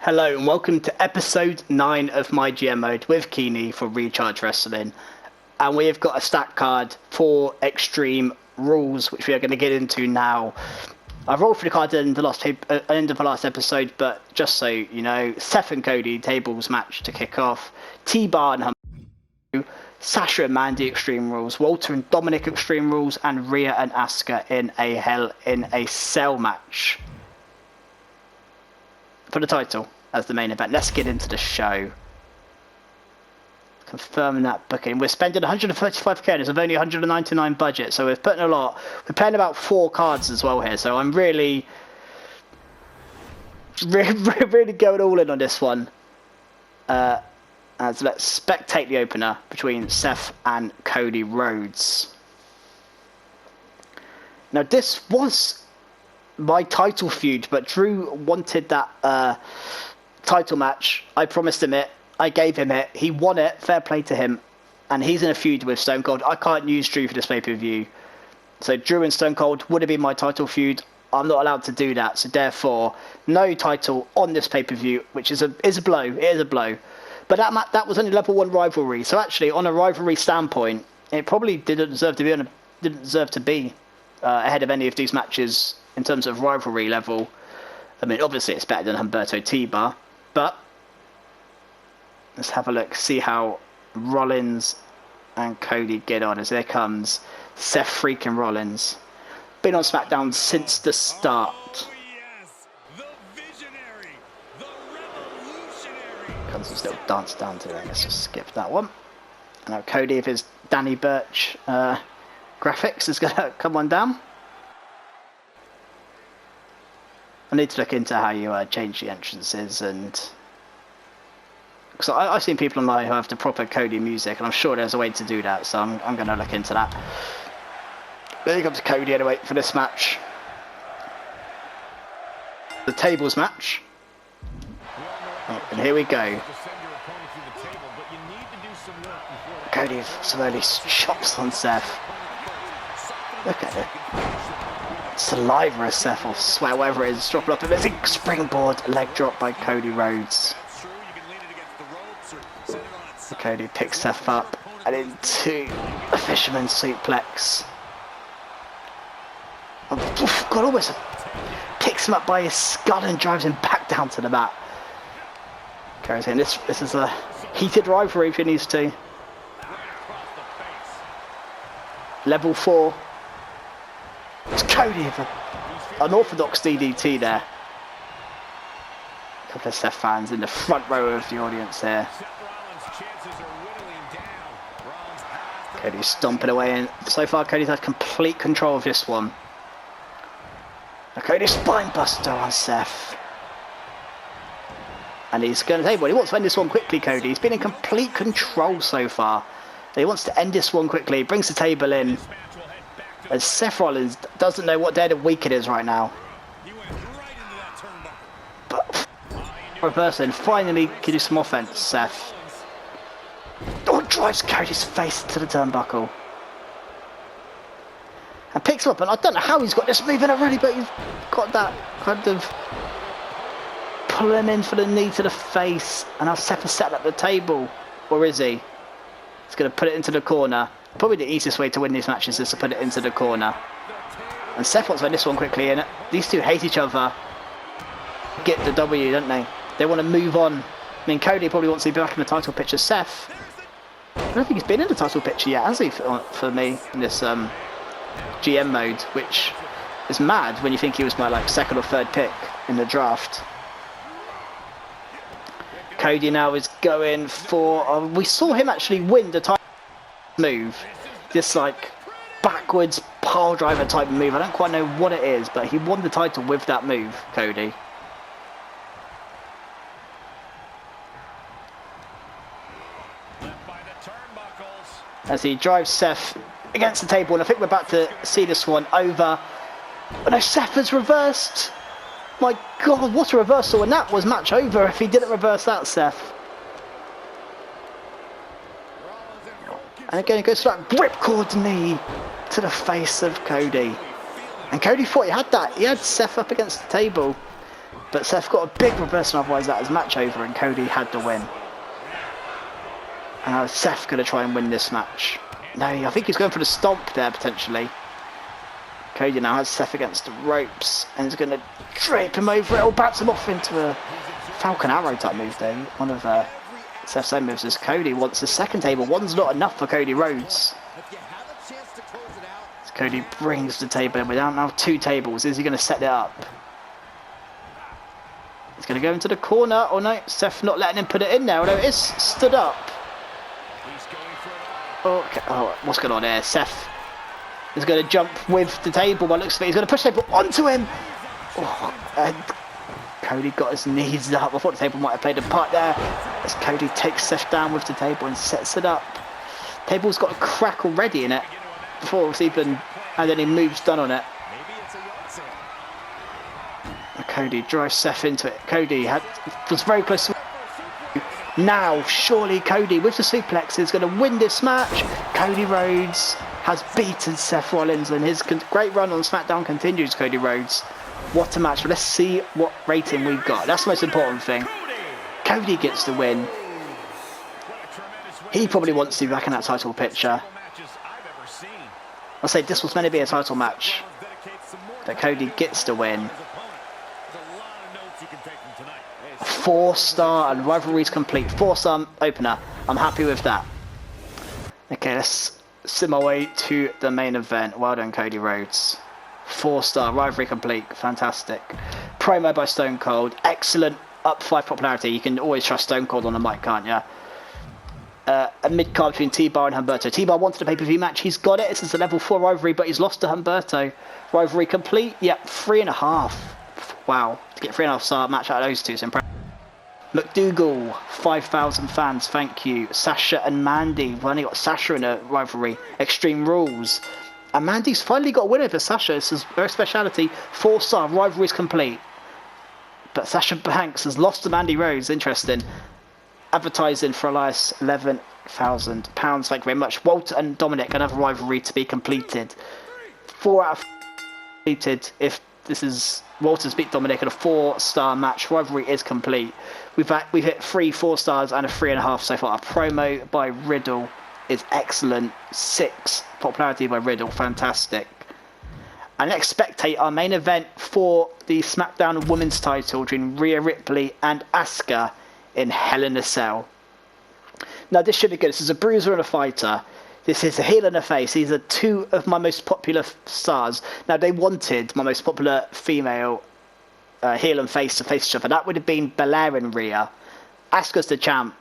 Hello and welcome to episode 9 of MyGM mode with Keeney for Recharge Wrestling. And we have got a stat card for Extreme Rules, which we are going to get into now. I rolled for the card at the end of the last episode, but just so you know, Seth and Cody tables match to kick off, T-Bar and Humber, Sasha and Mandy Extreme Rules, Walter and Dominic Extreme Rules, and Rhea and Asuka in a Hell in a Cell match for the title as the main event. Let's get into the show. Confirming that booking. We're spending 135k. There's only 199 budget, so we're putting a lot. We're playing about 4 cards as well here, so I'm really going all in on this one. As let's spectate the opener between Seth and Cody Rhodes. Now this was my title feud, but Drew wanted that title match. I promised him it. I gave him it. He won it. Fair play to him. And he's in a feud with Stone Cold. I can't use Drew for this pay-per-view. So Drew and Stone Cold would have been my title feud. I'm not allowed to do that. So therefore, no title on this pay-per-view, which is a blow. It is a blow. But that was only level 1 rivalry. So actually, on a rivalry standpoint, it probably didn't deserve to be ahead of any of these matches in terms of rivalry level. I mean, obviously it's better than Humberto T-Bar, but let's have a look, see how Rollins and Cody get on as here comes Seth freaking Rollins. Been on SmackDown since the start. Oh, yes. The visionary, the revolutionary. Comes this little dance down to it. Let's just skip that one. And now Cody with his Danny Burch graphics is going to come on down. I need to look into how you change the entrances, and because I've seen people online who have the proper Cody music, and I'm sure there's a way to do that, so I'm going to look into that. There comes Cody anyway for this match. The tables match. Oh, and here we go. Cody with some early chops on Seth. Look at it. Saliva of Seth or sweat, whatever it is, drop it up. There's a springboard leg drop by Cody Rhodes. Cody picks Seth up and into a fisherman suplex. Oh, God, almost picks him up by his skull and drives him back down to the mat. Carries in. This is a heated rivalry between these two. Level 4. It's Cody with an orthodox DDT there. A couple of Seth fans in the front row of the audience here. Cody's stomping away, and so far Cody's had complete control of this one. Now Cody's spine buster on Seth. And he's going to say, well, he wants to end this one quickly, Cody. He's been in complete control so far. He wants to end this one quickly. He brings the table in. As Seth Rollins doesn't know what day of the week it is right now. But reversing, finally can do some offense, Seth. Oh, drives Cody's face into the turnbuckle. And picks him up, and I don't know how he's got this move in already, but he's got that kind of pull him in for the knee to the face. And now Seth has set up the table. Or is he? He's going to put it into the corner. Probably the easiest way to win these matches is to put it into the corner. And Seth wants to win this one quickly, and these two hate each other. Get the W, don't they? They want to move on. I mean, Cody probably wants to be back in the title picture. Seth, I don't think he's been in the title picture yet, has he, for me, in this GM mode, which is mad when you think he was my second or third pick in the draft. Cody now is going for... we saw him actually win the title move. This backwards pile driver type of move. I don't quite know what it is, but he won the title with that move, Cody. As he drives Seth against the table, and I think we're about to see this one over. Oh no, Seth has reversed. My God, what a reversal, and that was match over if he didn't reverse that, Seth. And again, it goes for that ripcord knee to the face of Cody. And Cody thought he had that. He had Seth up against the table. But Seth got a big reversal, otherwise that was match over, and Cody had to win. And Seth going to try and win this match. No, I think he's going for the stomp there, potentially. Cody now has Seth against the ropes, and he's going to drape him over it, or bats him off into a Falcon Arrow type move there. One of Seth's own moves is Cody wants the second table. One's not enough for Cody Rhodes. So Cody brings the table in. We're down now 2 tables. Is he going to set it up? He's going to go into the corner. Oh no, Seth not letting him put it in there, although it is stood up. Okay. Oh, what's going on here? Seth is going to jump with the table by the looks of it. He's going to push the table onto him. Oh, and Cody got his knees up. I thought the table might have played a part there. As Cody takes Seth down with the table and sets it up. Table's got a crack already in it before it's even had any moves done on it. And Cody drives Seth into it. Cody was very close to. Now, surely Cody with the suplex is going to win this match. Cody Rhodes has beaten Seth Rollins, and his great run on SmackDown continues. Cody Rhodes. What a match. Let's see what rating we've got. That's the most important thing. Cody gets the win. He probably wants to be back in that title picture. I'll say this was meant to be a title match, but Cody gets the win. 4-star and rivalry's complete. 4-star opener. I'm happy with that. Okay, let's sim our way to the main event. Well done, Cody Rhodes. 4-star, rivalry complete. Fantastic. Promo by Stone Cold. Excellent. Up 5 popularity. You can always trust Stone Cold on the mic, can't you? A mid-card between T-Bar and Humberto. T-Bar wanted a pay-per-view match. He's got it. This is a level 4 rivalry, but he's lost to Humberto. Rivalry complete. Yep, 3.5. Wow. To get 3.5-star match out of those two is impressive. McDougal, 5,000 fans, thank you. Sasha and Mandy, we've only got Sasha in a rivalry. Extreme Rules. And Mandy's finally got a win over Sasha. This is her speciality. 4-star, rivalry's complete. But Sasha Banks has lost to Mandy Rose. Interesting. Advertising for Elias, £11,000. Thank you very much. Walter and Dominic, another rivalry to be completed. 4 out of completed if this is Walter's beat Dominic in a 4-star match. Rivalry is complete. We've hit 3 4-stars and a 3.5 so far. A promo by Riddle is excellent. 6 popularity by Riddle, fantastic. And let's spectate our main event for the SmackDown Women's title between Rhea Ripley and Asuka in Hell in a Cell. Now this should be good. This is a bruiser and a fighter. This is a heel and a face. These are 2 of my most popular stars. Now they wanted my most popular female heel and face to face each other. That would have been Belair and Rhea. Asuka's the champ.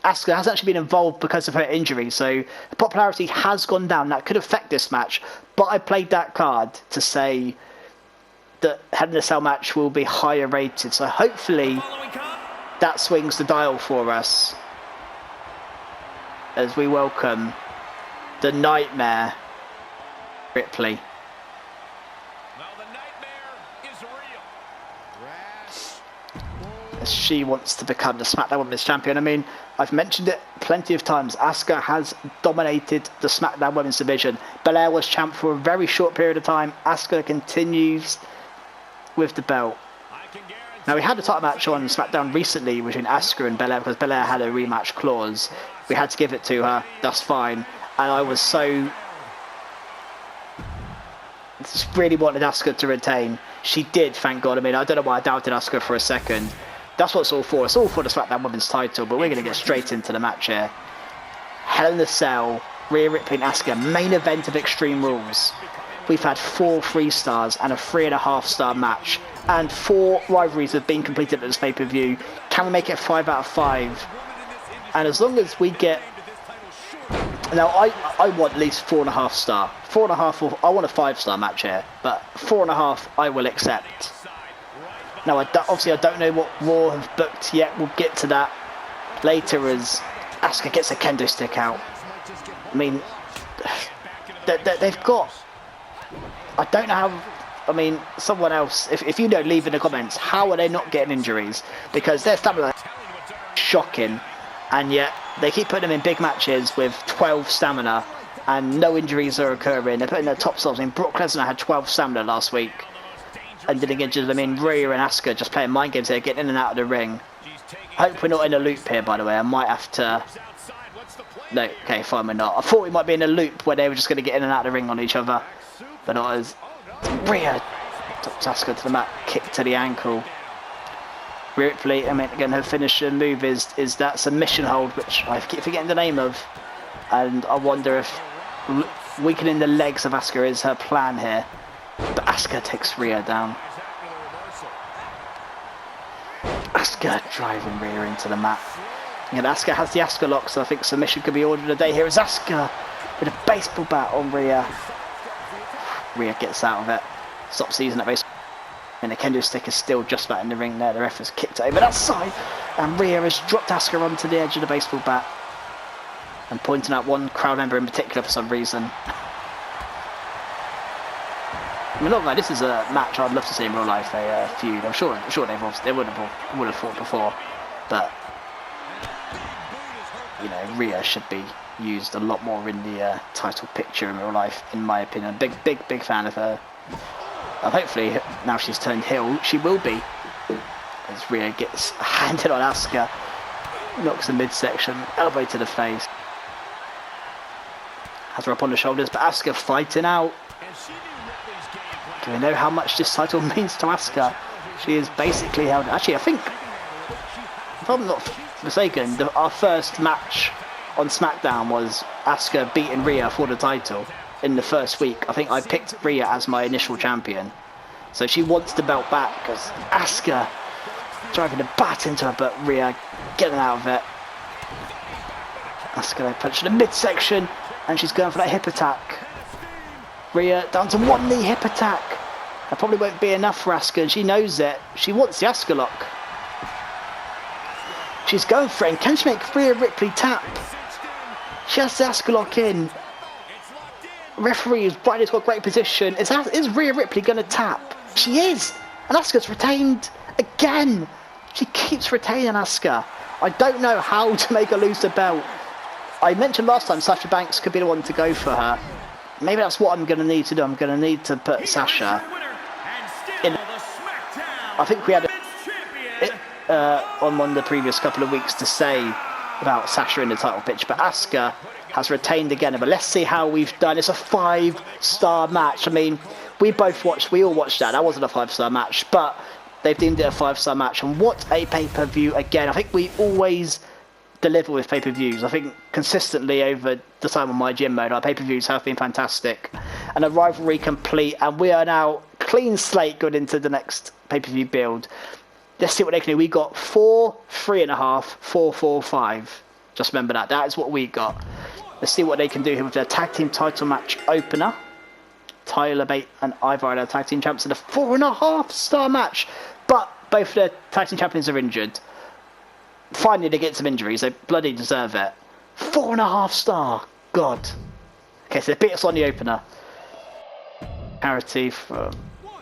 Asuka has actually been involved because of her injury, so the popularity has gone down. That could affect this match, but I played that card to say that Hell in a Cell match will be higher rated, so hopefully that swings the dial for us as we welcome the Nightmare Ripley. As she wants to become the SmackDown Women's Champion. I mean, I've mentioned it plenty of times. Asuka has dominated the SmackDown Women's division. Belair was champ for a very short period of time. Asuka continues with the belt. Now, we had a title match on SmackDown recently between Asuka and Belair because Belair had a rematch clause. We had to give it to her. That's fine. And I was so... just really wanted Asuka to retain. She did, thank God. I mean, I don't know why I doubted Asuka for a second. That's what it's all for. It's all for the SmackDown Women's title, but we're going to get straight into the match here. Hell in a Cell, Rhea Ripley and Asuka, main event of Extreme Rules. We've had 4 3-stars and a 3.5-star match, and 4 rivalries have been completed at this pay-per-view. Can we make it 5 out of 5? And as long as we get... Now, I want at least 4.5 star. 4.5, I want a 5-star match here, but 4.5 I will accept. Now, obviously I don't know what Raw have booked yet. We'll get to that later as Asuka gets a kendo stick out. I mean, they've got... I don't know how... I mean, someone else, if you know, leave in the comments, how are they not getting injuries? Because their stamina is shocking, and yet they keep putting them in big matches with 12 stamina, and no injuries are occurring. They're putting their top stars. I mean, Brock Lesnar had 12 stamina last week. ending injured. I mean, Rhea and Asuka just playing mind games here, getting in and out of the ring. Hope we're not in a loop here, by the way. I might have to... No, okay, fine, we're not. I thought we might be in a loop where they were just going to get in and out of the ring on each other. But not as... Rhea tops Asuka to the mat, kick to the ankle. Ripley, I mean, again, her finisher move is that submission hold, which I keep forgetting the name of. And I wonder if weakening the legs of Asuka is her plan here. But Asuka takes Rhea down. Asuka driving Rhea into the mat. And Asuka has the Asuka lock, so I think submission could be ordered a day. Here is Asuka with a baseball bat on Rhea. Rhea gets out of it. Stops using that baseball. And the kendo stick is still just about in the ring there. The ref has kicked it over that side. And Rhea has dropped Asuka onto the edge of the baseball bat. And pointing out one crowd member in particular for some reason. I mean, not like this is a match I'd love to see in real life, a feud. I'm sure they would have fought before. But, you know, Rhea should be used a lot more in the title picture in real life, in my opinion. Big fan of her. And hopefully, now she's turned heel, she will be. As Rhea gets handed on Asuka, knocks the midsection, elbow to the face. Has her up on the shoulders, but Asuka fighting out. Do we know how much this title means to Asuka? She is basically held... Actually, I think, if I'm not mistaken, our first match on SmackDown was Asuka beating Rhea for the title in the first week. I think I picked Rhea as my initial champion. So she wants the belt back because Asuka driving the bat into her, but Rhea getting out of it. Asuka punching the midsection and she's going for that hip attack. Rhea down to one knee hip attack. That probably won't be enough for Asuka, and she knows it. She wants the Asuka lock. She's going for it, and can she make Rhea Ripley tap? She has the Asuka lock in. Referee is right, it's got great position. Is Rhea Ripley going to tap? She is! And Asuka's retained again. She keeps retaining Asuka. I don't know how to make her lose the belt. I mentioned last time Sasha Banks could be the one to go for her. Maybe that's what I'm going to need to do. I'm going to need to put Sasha in. I think we had on one of the previous couple of weeks to say about Sasha in the title pitch, but Asuka has retained again. But let's see how we've done. It's a 5-star match. I mean, we all watched that. That wasn't a 5-star match, but they've deemed it a 5-star match. And what a pay-per-view again. I think we always deliver with pay-per-views. I think consistently over the time on MyGM mode, our pay-per-views have been fantastic. And a rivalry complete, and we are now clean slate going into the next pay-per-view build. Let's see what they can do. We got 4, 3.5, 4, 4, 5. Just remember that. That is what we got. Let's see what they can do here with their tag team title match opener. Tyler Bate and Ivar are their tag team champs in a 4.5-star match. But both their tag team champions are injured. Finally, they get some injuries. They bloody deserve it. 4.5-star. God. Okay, so they beat us on the opener. Parity for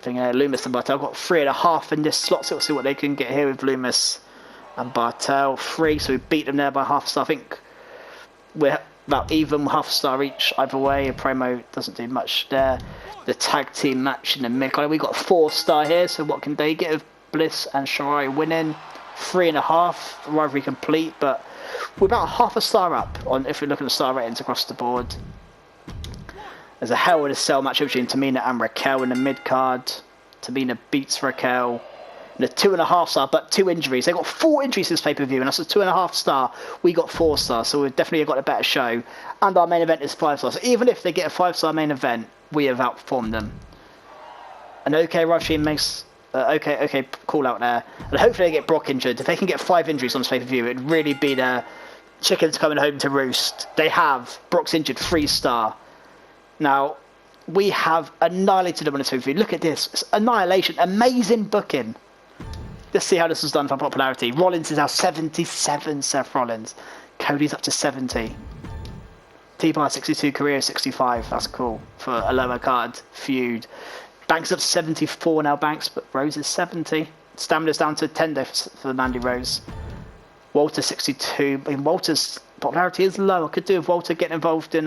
Loomis and Bartel. Got 3.5 in this slot, so we'll see what they can get here with Loomis and Bartel. 3, so we beat them there by half a star. I think we're about even, half a star each either way. A promo doesn't do much there. The tag team match in the mid. We got 4-star here, so what can they get with Bliss and Shirai winning? 3.5, rivalry complete, but we're about half a star up on if we're looking at star ratings across the board. There's a Hell in a Cell match between Tamina and Raquel in the mid card. Tamina beats Raquel in a 2.5-star, but 2 injuries. They got 4 injuries this pay-per-view, and that's a 2.5-star. We got 4 stars, so we've definitely got a better show. And our main event is 5 stars. So even if they get a 5-star main event, we have outperformed them. And OK Rushing makes okay call out there. And hopefully they get Brock injured. If they can get 5 injuries on this pay-per-view, it'd really be the chickens coming home to roost. They have. Brock's injured, 3-star. Now, we have annihilated them on this pay-per-view. Look at this. It's annihilation. Amazing booking. Let's see how this was done for popularity. Rollins is now 77, Seth Rollins. Cody's up to 70. T-Bar 62, Career 65. That's cool for a lower card feud. Banks up to 74 now, Banks, but Rose is 70. Stamina's down to 10 for Mandy Rose. Walter 62. I mean, Walter's popularity is low. I could do with Walter getting involved in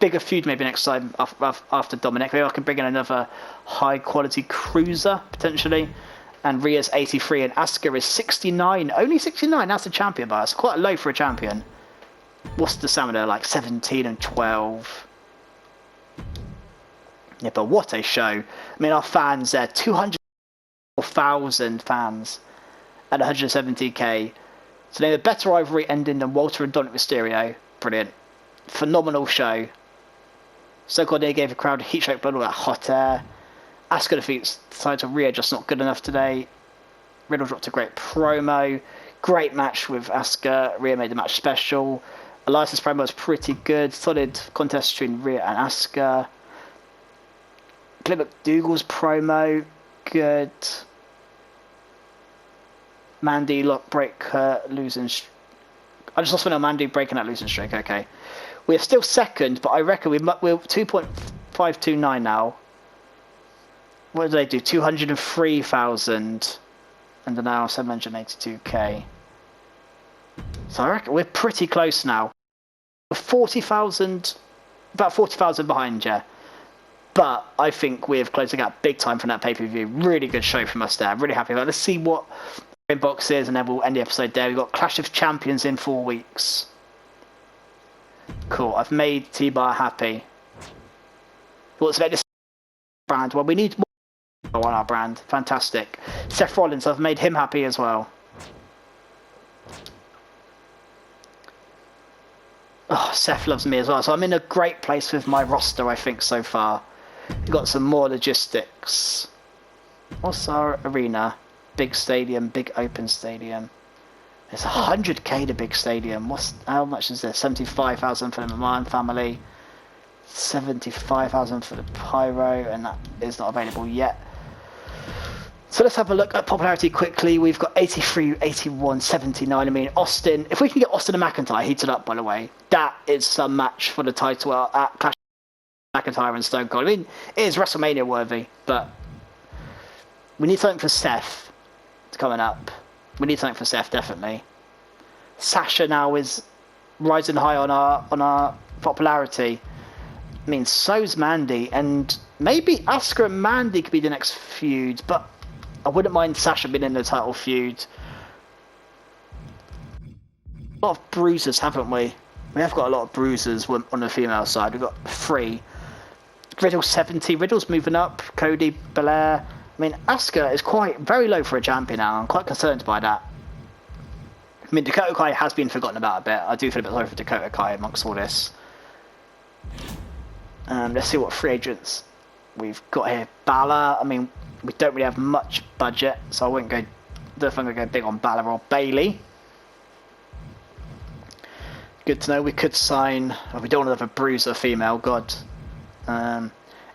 bigger feud maybe next time after Dominic. Maybe I can bring in another high quality cruiser potentially. And Rhea's 83 and Asuka is 69. Only 69. That's a champion, but it's quite low for a champion. What's the stamina like? 17 and 12. Yeah, but what a show! I mean, our fans there, 200,000 fans at 170k. So they have a better rivalry ending than Walter and Dominic Mysterio. Brilliant. Phenomenal show. So God, they gave a crowd a heat stroke blood, all that hot air. Asuka defeats title Rhea, just not good enough today. Riddle dropped a great promo. Great match with Asuka. Rhea made the match special. Elias's promo was pretty good. Solid contest between Rhea and Asuka. Clint McDougal's promo, good. Mandy break her losing. I just lost one on Mandy breaking that losing streak. Okay, we're still second, but I reckon we're 2.529 now. What did they do? 203,000, and they're now 782k. So I reckon we're pretty close now. We're 40,000, about 40,000 behind you. But I think we've closed the gap big time from that pay-per-view. Really good show from us there. I'm really happy about it. Let's see what the inbox is, and then we'll end the episode there. We've got Clash of Champions in 4 weeks. Cool. I've made T-Bar happy. What's about this brand? Well, we need more on our brand. Fantastic. Seth Rollins, I've made him happy as well. Oh, Seth loves me as well. So I'm in a great place with my roster, I think, so far. We've got some more logistics. What's our arena? Big stadium, big open stadium. It's 100k to big stadium. How much is this? 75,000 for the McMahon family. 75,000 for the Pyro, and that is not available yet. So let's have a look at popularity quickly. We've got 83, 81, 79. I mean, Austin, if we can get Austin and McIntyre heated up, by the way, that is some match for the title at Clash of McIntyre and Stone Cold. I mean, it is WrestleMania worthy, but we need something for Seth coming up. We need something for Seth, definitely. Sasha now is rising high on our popularity. I mean, so's Mandy, and maybe Asuka and Mandy could be the next feud, but I wouldn't mind Sasha being in the title feud. A lot of bruisers, haven't we? We have got a lot of bruisers on the female side. We've got 3. Riddle 70. Riddle's moving up. Cody, Belair. I mean, Asuka is very low for a champion now. I'm quite concerned by that. I mean, Dakota Kai has been forgotten about a bit. I do feel a bit sorry for Dakota Kai amongst all this. Let's see what free agents we've got here. Balor. I mean, we don't really have much budget, so I wouldn't go. I don't think I'm going to go big on Balor or Bayley. Good to know. We could sign. Oh, we don't want to have a bruiser female. God.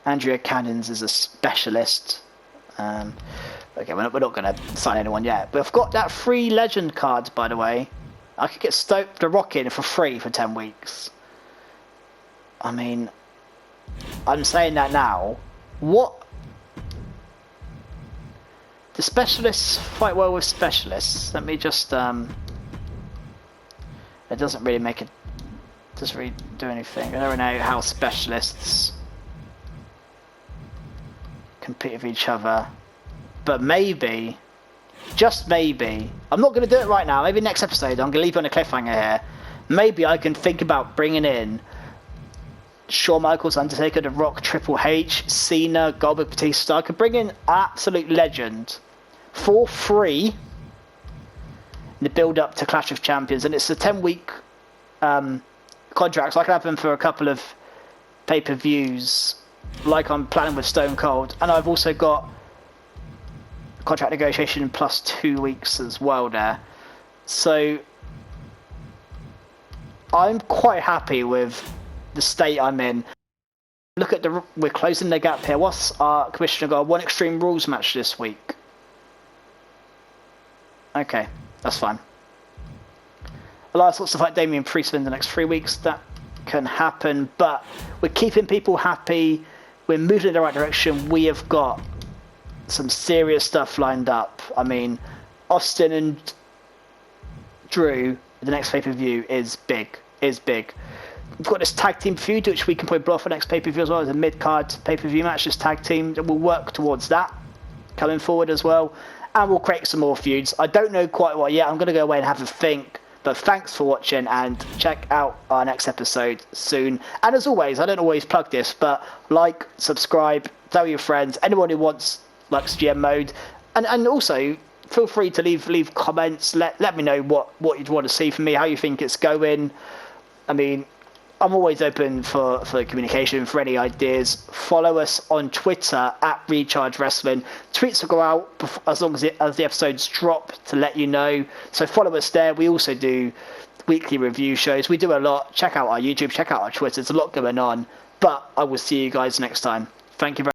Andrea Cannons is a specialist. Okay, we're not going to sign anyone yet. But I've got that free legend card, by the way. I could get Stoke the Rock in for free for 10 weeks. I mean, I'm saying that now. What? The specialists fight well with specialists. Let me just it doesn't really make it. Doesn't really do anything. I don't know how specialists compete with each other, but maybe, just maybe, I'm not going to do it right now. Maybe next episode I'm going to leave you on a cliffhanger here. Maybe I can think about bringing in Shawn Michaels, Undertaker, The Rock, Triple H, Cena, Goldberg, Batista. I could bring in absolute legend for free in the build up to Clash of Champions, and it's a 10-week contract, so I can have them for a couple of pay-per-views like I'm planning with Stone Cold. And I've also got contract negotiation plus 2 weeks as well there, so I'm quite happy with the state I'm in. Look at we're closing the gap here. What's our commissioner got? 1 Extreme Rules match this week. Okay, that's fine. Elias wants to fight Damian Priest in the next 3 weeks. That can happen, but we're keeping people happy. We're moving in the right direction. We have got some serious stuff lined up. I mean, Austin and Drew, the next pay-per-view is big. we've got this tag team feud, which we can probably blow for next pay-per-view as well as a mid-card pay-per-view match, this tag team. We'll work towards that coming forward as well. And we'll create some more feuds. I don't know quite what yet. I'm going to go away and have a think. But thanks for watching, and check out our next episode soon. And as always, I don't always plug this, but like, subscribe, tell your friends, anyone who wants Lux GM mode. And also, feel free to leave comments. Let me know what you'd want to see from me, how you think it's going. I mean, I'm always open for communication, for any ideas. Follow us on Twitter at Recharge Wrestling. Tweets will go out as long as the episodes drop to let you know. So follow us there. We also do weekly review shows. We do a lot. Check out our YouTube. Check out our Twitter. There's a lot going on. But I will see you guys next time. Thank you very much.